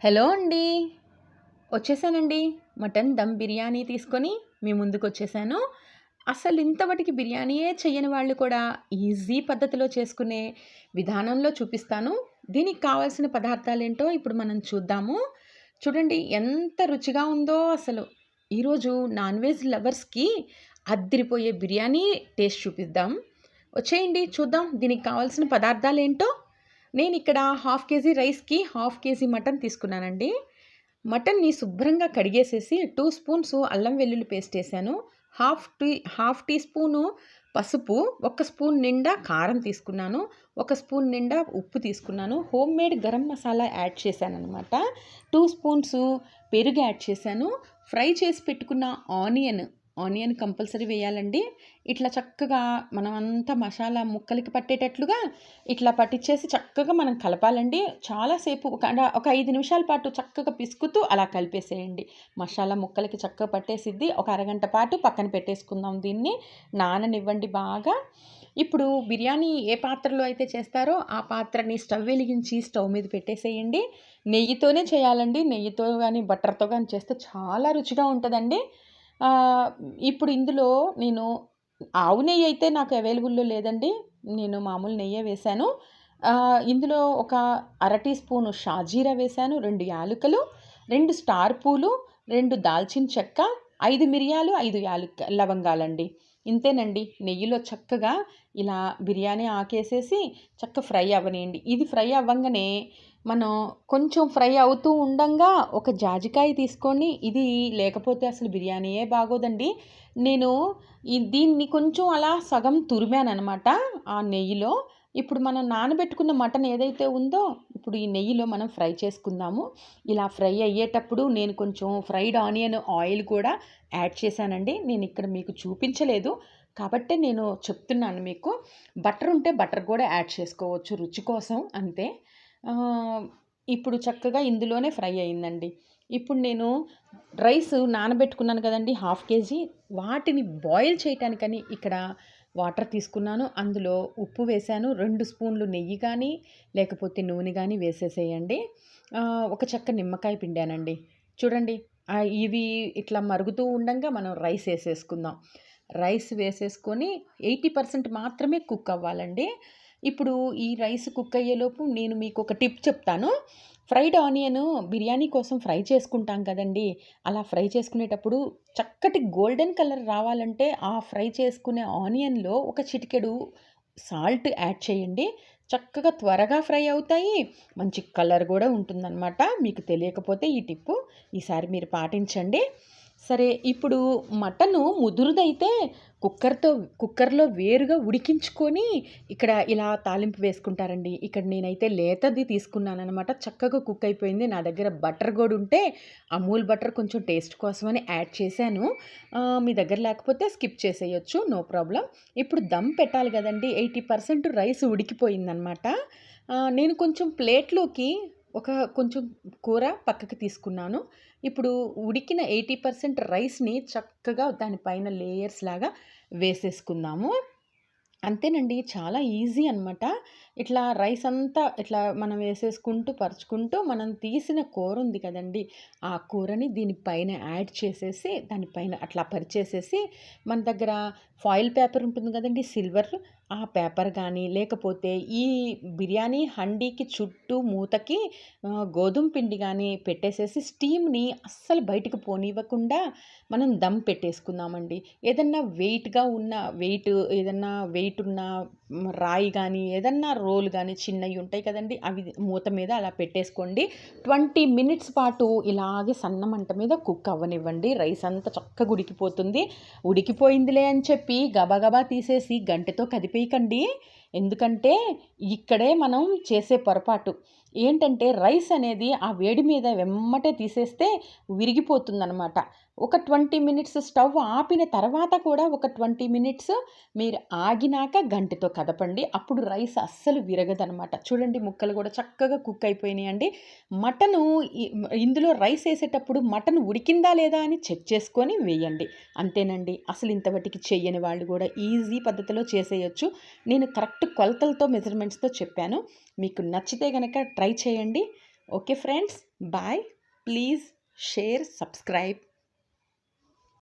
Hello అండి. వచ్చేసానండి. Mutton dum biryani తీసుకొని మీ ముందుకొచ్చేసాను. అసలు ఇంతవటికి బిర్యానీయే చెయ్యని వాళ్ళు కూడా ఈజీ పద్ధతిలో చేసుకునే విధానంలో చూపిస్తాను. దీనికి కావాల్సిన పదార్థాలేంటో ఇప్పుడు మనం చూద్దాము. చూడండి ఎంత రుచిగా ఉందో అసలు. ఈరోజు నాన్ వెజ్ లవర్స్‌కి అద్దిరిపోయే బిర్యానీ టేస్ట్ చూపిద్దాం. వచ్చేయండి చూద్దాం దీనికి కావాల్సిన పదార్థాలేంటో. నేనిక్కడ హాఫ్ కేజీ రైస్‌కి హాఫ్ కేజీ మటన్ తీసుకున్నానండి. మటన్‌ని శుభ్రంగా కడిగేసేసి 2 స్పూన్స్ అల్లం వెల్లుల్లి పేస్ట్ ఏసాను. హాఫ్ టీ స్పూను పసుపు, 1 స్పూన్ నిండా కారం తీసుకున్నాను. 1 స్పూన్ నిండా ఉప్పు తీసుకున్నాను. హోమ్‌మేడ్ గరం మసాలా యాడ్ చేశాననమాట. 2 స్పూన్స్ పెరుగు యాడ్ చేశాను. ఫ్రై చేసి పెట్టుకున్న ఆనియన్ కంపల్సరీ వేయాలండి. ఇట్లా చక్కగా మనమంతా మసాలా ముక్కలకి పట్టేటట్లుగా ఇట్లా పట్టించేసి చక్కగా మనం కలపాలండి. చాలాసేపు ఒక 5 నిమిషాల పాటు చక్కగా పిసుకుతూ అలా కలిపేసేయండి. మసాలా ముక్కలకి చక్కగా పట్టేసిద్ది. ఒక అరగంట పాటు పక్కన పెట్టేసుకుందాం దీన్ని. నాననివ్వండి బాగా. ఇప్పుడు బిర్యానీ ఏ పాత్రలో అయితే చేస్తారో ఆ పాత్రని స్టవ్ వెలిగించి స్టవ్ మీద పెట్టేసేయండి. నెయ్యితోనే చేయాలండి. నెయ్యితో గానీ, బటర్‌తో గానీ చేస్తే చాలా రుచిగా ఉంటదండి. ఆహ్, ఇప్పుడు ఇందులో నేను ఆవు నెయ్యి అయితే నాకు అవైలబుల్‌లో లేదండి. నేను మామూలు నెయ్యే వేశాను. ఇందులో ఒక అర టీ స్పూను షాజీరా వేశాను, 2 యాలకులు, 2 స్టార్ పూలు, 2 దాల్చిన చెక్క, 5 మిరియాలు, 5 లవంగాలండి. ఇంతేనండి. నెయ్యిలో చక్కగా ఇలా బిర్యానీ ఆకేసేసి ఫ్రై అవ్వనియండి. ఇది ఫ్రై అవ్వంగానే మనం కొంచెం ఫ్రై అవుతూ ఉండంగా ఒక జాజికాయ తీసుకొని, ఇది లేకపోతే అసలు బిర్యానీయే బాగోదండి. నేను దీన్ని కొంచెం అలా సగం తురిమాననమాట ఆ నెయ్యిలో. ఇప్పుడు మనం నానబెట్టుకున్న మటన్ ఏదైతే ఉందో ఇప్పుడు ఈ నెయ్యిలో మనం ఫ్రై చేసుకుందాము. ఇలా ఫ్రై అయ్యేటప్పుడు నేను కొంచెం ఫ్రైడ్ ఆనియన్ ఆయిల్ కూడా యాడ్ చేశానండి. నేను ఇక్కడ మీకు చూపించలేదు కాబట్టే నేను చెప్తున్నాను మీకు. బటర్ ఉంటే బటర్ కూడా యాడ్ చేసుకోవచ్చు రుచి కోసం అంతే. ఇప్పుడు చక్కగా ఇందులోనే ఫ్రై అయిందండి. ఇప్పుడు నేను రైస్ నానబెట్టుకున్నాను కదండీ హాఫ్ కేజీ, వాటిని బాయిల్ చేయటానికని ఇక్కడ వాటర్ తీసుకున్నాను. అందులో ఉప్పు వేశాను. 2 స్పూన్లు నెయ్యి కానీ, లేకపోతే నూనె గానీ వేసేసేయండి. ఒక చెక్క నిమ్మకాయ పిండానండి. చూడండి ఇవి ఇట్లా మరుగుతూ ఉండంగా మనం రైస్ ఏసేసుకుందాం. రైస్ వేసేసుకొని 80% మాత్రమే కుక్ అవ్వాలండి. ఇప్పుడు ఈ రైస్ కుక్ అయ్యేలోపు నేను మీకు ఒక టిప్ చెప్తాను. ఫ్రైడ్ ఆనియన్ బిర్యానీ కోసం ఫ్రై చేసుకుంటాం కదండీ! అలా ఫ్రై చేసుకునేటప్పుడు చక్కటి గోల్డెన్ కలర్ రావాలంటే ఆ ఫ్రై చేసుకునే ఆనియన్‌లో ఒక చిటికెడు సాల్ట్ యాడ్ చేయండి. చక్కగా త్వరగా ఫ్రై అవుతాయి. మంచి కలర్ గూడా ఉంటుందనమాట. మీకు తెలియకపోతే ఈ టిప్పు ఈసారి మీరు పాటించండి. సరే ఇప్పుడు మటను ముదురుదైతే కుక్కర్‌లో వేరుగా ఉడికించుకొని ఇక్కడ ఇలా తాలింపు వేసుకుంటారండి. ఇక్కడ నేనైతే లేతది తీసుకున్నాననమాట. చక్కగా కుక్ అయిపోయింది. నా దగ్గర బటర్ గూడా ఉంటే అమూల్ బటర్ కొంచెం టేస్ట్ కోసమని యాడ్ చేశాను. మీ దగ్గర లేకపోతే స్కిప్ చేసేయొచ్చు. No problem. ఇప్పుడు దమ్ పెట్టాలి గదండీ! 80% రైస్ ఉడికిపోయిందనమాట. నేను కొంచెం ప్లేట్‌లోకి కొంచెం కూర పక్కకి తీసుకున్నాను. ఇప్పుడు ఉడికిన 80% రైస్‌ని చక్కగా దానిపైన లేయర్స్ లాగా వేసేసుకుందాము. అంతేనండి. చాలా ఈజీ అనమాట. ఇట్లా రైస్ అంతా ఇట్లా మనం వేసేసుకుంటూ, పరుచుకుంటూ మనం తీసిన కూర ఉంది కదండీ! ఆ కూరని దీనిపైన యాడ్ చేసేసి, దానిపైన అట్లా పరిచేసేసి, మన దగ్గర ఫాయిల్ పేపర్ ఉంటుంది కదండీ! సిల్వర్. ఆ పేపర్ గానీ, లేకపోతే ఈ బిర్యానీ హండీకి చుట్టూ మూతకి గోధుమ పిండి గానీ పెట్టేసేసి, స్టీమ్‌ని అస్సలు బయటకు పోనివ్వకుండా మనం దమ్ పెట్టేసుకుందామండి. ఏదన్నా వెయిట్ ఉన్న రాయి గానీ, ఏదన్నా రోలు గానీ చిన్నయి ఉంటాయి కదండీ! అవి మూత మీద అలా పెట్టేసుకోండి. 20 మినిట్స్ పాటు ఇలాగే సన్న మంట మీద కుక్ అవ్వనివ్వండి. రైస్ అంతా చక్కగా ఉడికిపోతుంది. ఉడికిపోయిందిలే అని చెప్పి గబగబా తీసేసి గంటెతో కదిపేయకండి. ఎందుకంటే ఇక్కడే మనం చేసే పొరపాటు. ఏంటంటే రైస్ అనేది ఆ వేడి మీద వెమ్మటే తీసేస్తే విరిగిపోతుందనమాట. ఒక 20 మినిట్స్ స్టవ్ ఆపిన తర్వాత కూడా ఒక 20 మినిట్స్ మీరు ఆగినాక గంటెతో కదపండి. అప్పుడు రైస్ అస్సలు విరగదనమాట. చూడండి ముక్కలు కూడా చక్కగా కుక్ అయిపోయినాయండి. మటను ఇందులో రైస్ ఏసేటప్పుడు మటన్ ఉడికిందా లేదా అని చెక్ చేసుకొని వేయండి. అంతేనండి. అసలు ఇంతవటికి చెయ్యని వాళ్ళు కూడా ఈజీ పద్ధతిలో చేసేయొచ్చు. నేను కరెక్ట్ కొలతలతో మెజర్మెంట్స్‌తో చెప్పాను. మీకు నచ్చితే గనక ట్రై చేయండి. Okay friends, bye. Please share, subscribe.